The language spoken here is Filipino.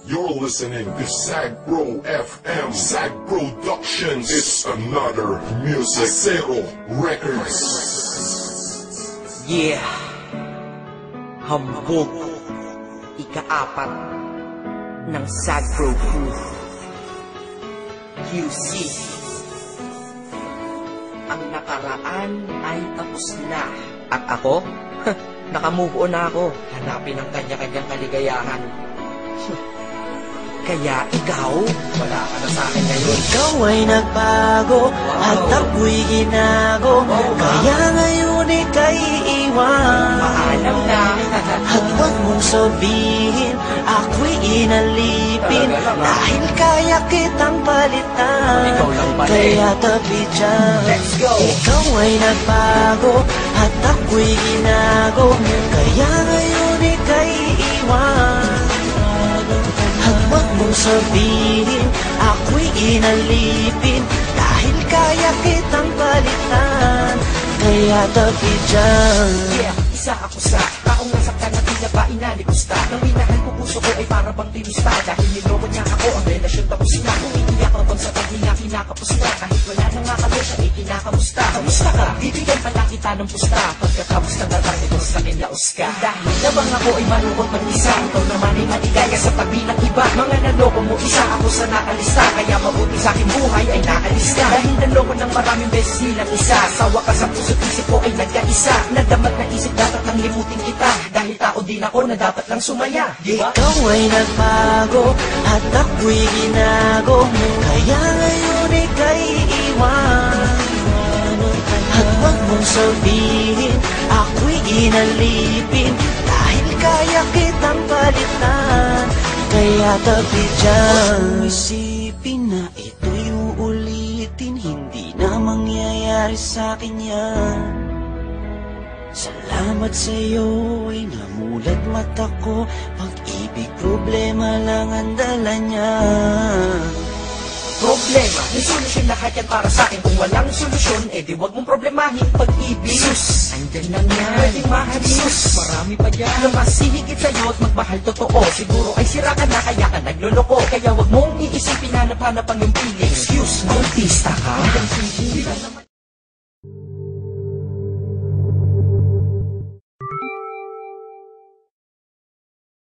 You're listening to Sagbro FM, Sag Productions. It's another music Zero Records. Yeah, hambog, ika-4 ng Sagbro Crew. QC, ang nakaraan ay tapos na. At ako, nakamove on na ako. Hanapin ang kanya-kanyang kaligayahan. Kaya ikaw, wala ka na sa akin ngayon. Ikaw ay nagbago at ako'y ginago. Kaya ngayon ika'y iiwan. Maalam na. At huwag mong sabihin ako'y inalipin. Dahil kaya kitang palitan. Ikaw lang pala. Kaya tabi dyan. Let's go. Ikaw ay nagbago at ako'y ginago. Kaya ngayon ika'y iiwan. At huwag mong sabihin ako'y inalipin. Dahil kaya kitang palitan. Kaya tabi dyan. Yeah, isa ako sa taong nasaktan at tila ba inalikusta. Nang minahal ko puso ko ay para bang tinusta. Dahil niloko niya ako, ang relasyon tapos na. Kung iiyak ka bang sa paghinga kinakapos na. Kahit wala na nga kami siya ay kinakamusta. Kamusta ka? Bibigyan pala kita ng pusta. Pagkakamusta na lang ito sa akin laos ka. Dahil nabang ako ay malungkot mag-isa. Ikaw naman ay maligaya sa pagbilang iba. Mga naloko mo isa ako sa nakalista. Kaya mabuti sa aking buhay ay naalis ka. Dahil naloko ng maraming beses nilang isa. Sawa ka sa puso't isip ko ay nagkaisa. Nadamat na isip dapat nang limutin kita. Dahil tao din ako na dapat lang sumaya. Diba? Ikaw ay nagbago at ako'y ginago. Kaya ngayon ika'y iiwan. At huwag mong sabihin ako'y inalipin. Dahil kaya kitang palitan. Kaya tabi dyan. Huwag isipin na ito'y uulitin. Hindi na mangyayari sa'kin yan. Salamat sa'yo ay namulat mata ko. Pag-ibig problema lang ang dala niya. Problema, may solusyon lahat yan para sa'kin. Kung walang solusyon, edi wag mong problemahin pag-ibig. Sus, andyan lang yan. Pwedeng mahalin. Sus, marami pa dyan na mas hihigit sa'yo at magmahal totoo. Siguro ay sira ka na kaya ka nagloloko. Kaya wag mong iisipin hanap-hanap ang iyong piling. Excuse, autista ka?